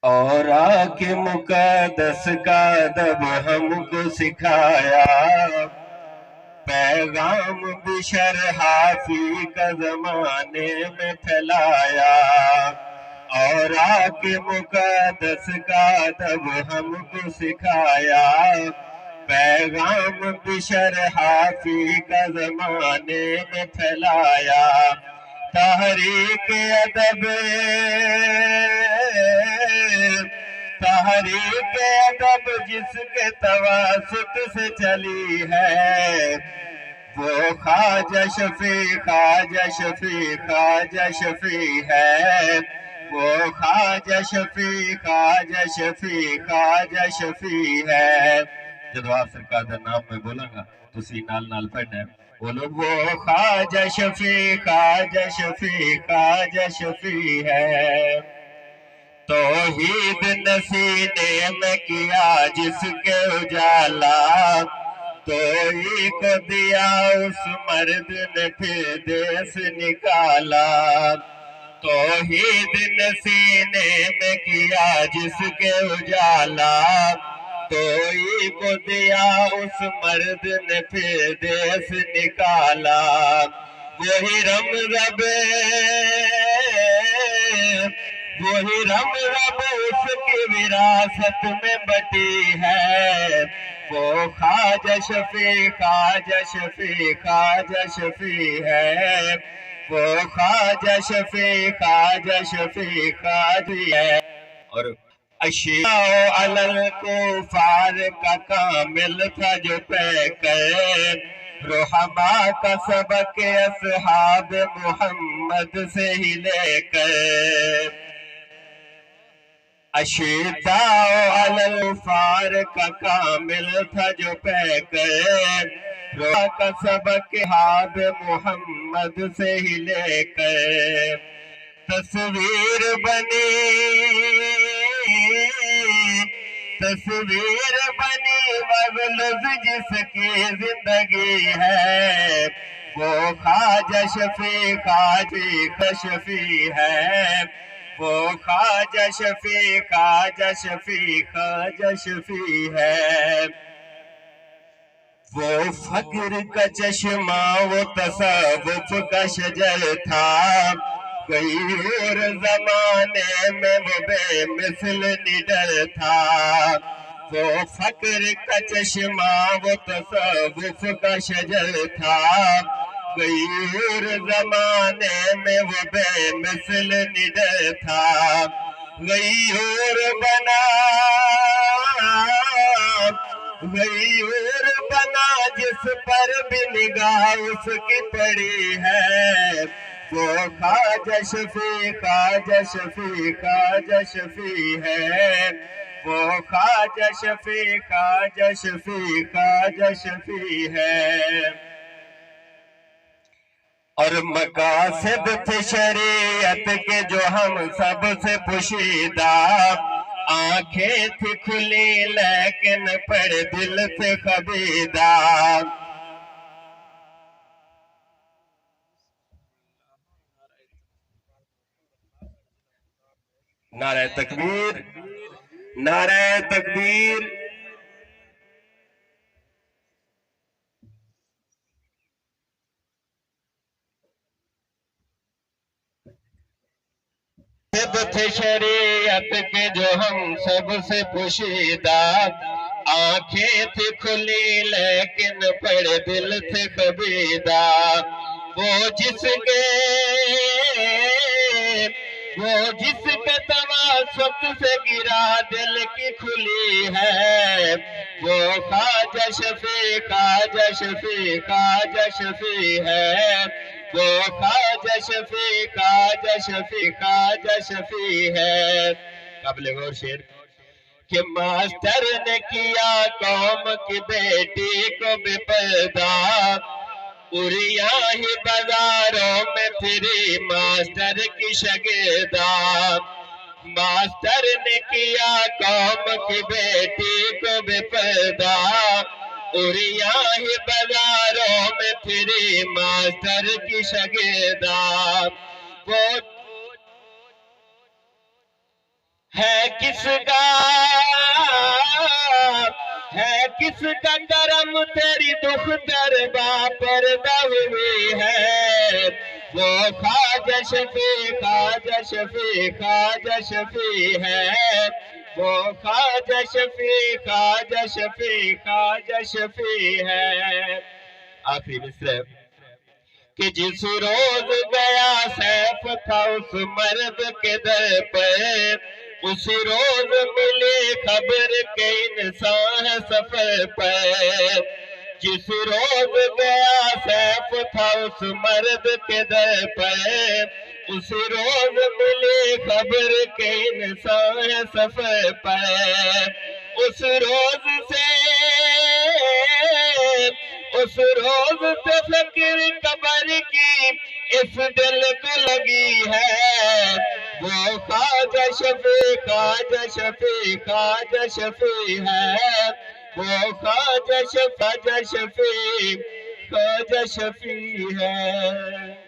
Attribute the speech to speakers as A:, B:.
A: اور آکے مقدس کا ادب ہم کو سکھایا، پیغام بشر حافی کا زمانے میں پھیلایا، اور آکے مقدس کا ادب ہم کو سکھایا، پیغام بشر حافی کا زمانے میں پھیلایا، تحریک ادب تحریک ادب جس کے تواسط سے چلی ہے، وہ خواجہ شفیع خواجہ شفیع خواجہ شفیع ہے، وہ خواجہ شفیع خواجہ شفیع خواجہ شفیع ہے۔ جب آپ سرکار دا نام میں بولاں گا تو سی نال نال پڑھنا ہے، بولو وہ خواجہ شفیع خواجہ شفیع خواجہ شفیع ہے۔ توحید نسینے میں کیا جس کے اجالا، توئی کو دیا اس مرد نے پھر دیس نکالا، توحید نسینے میں کیا جس کے اجالا، توئی کو دیا اس مرد نے پھر دیس نکالا، وہی رب وہی رب اس کی وراثت میں بٹی ہے، وہ خواجہ شفیع خواجہ شفیع خواجہ شفیع ہے، وہ خواجہ شفیع خواجہ شفیع خواجہ ہے۔ اور اشیاء علی الکفار کا کامل تھا جو پیکر، رحمہ کا سبق اصحاب محمد سے ہی لے کر، اشیاء علی الکفار کا کامل تھا جو پیکر، رحمہ کا سبق اصحاب محمد سے ہی لے کر، تصویر بنی وغلظ جس کی زندگی ہے، وہ خواجہ شفیع خواجہ شفیع ہے، وہ خواجہ شفیع خواجہ شفیع خواجہ شفیع ہے، وہ فقر کا چشمہ وہ تصوف کا شجر تھا، کئی اور زمانے میں وہ بے مثل نڈر تھا، وہ فقر کا چشمہ وہ تصوف کا شجر تھا، کئی اور زمانے میں وہ بے مثل نڈر تھا، غیور بنا جس پر بھی نگاہ اس کی پڑی ہے، وہ خواجہ شفیع خواجہ شفیع خواجہ شفیع ہے، وہ خواجہ شفیع خواجہ شفیع خواجہ شفیع ہے۔ اور مقاصد تھے شریعت کے جو ہم سب سے پوشیدہ، آنکھیں تھی کھلی لیکن پر دل سے خبیدہ، نعرہ تکبیر نعرہ تکبیر۔ تھے شریعت کے جو ہم سب سے پوشیدہ، آنکھیں تھی کھلی لیکن پر دل تھے خبیدہ، وہ جس کے تواسط سے گرا دل کی کھلی ہے، وہ خواجہ شفیع خواجہ شفیع خواجہ شفیع ہے، وہ خواجہ شفیع خواجہ شفیع خواجہ شفیع ہے۔ قابل غور شعر کہ ماسٹر نے کیا قوم کی بیٹی کو بے پردہ، اریاں ہی بازاروں میں پھری ماسٹر کی شاگردہ، ماسٹر نے کیا قوم کی بیٹی کو بے پردہ، اریاں ہی بازاروں میں پھری ماسٹر کی شاگردہ، وہ ہے کس کا کرم تیری دختر باپردہ ہوئی ہے وہ خواجہ شفیع خواجہ شفیع خواجہ شفیع ہے وہ خواجہ شفیع خواجہ شفیع خواجہ شفیع ہے آخری مصرع کہ جس روز گیا سیف تھا اس مرد کے در پہ اسی روز ملی خبر کہ انسان ہے سفر پہ جس روز گیا سیف تھا اس مرد کے در پہ اسی روز ملی خبر کہ انسان ہے سفر پہ اس روز سے فکر قبر کی اس دل کو لگی ہے وہ خواجہ شفیع خواجہ شفیع خواجہ شفیع ہے وہ خواجہ شفیع خواجہ شفیع ہے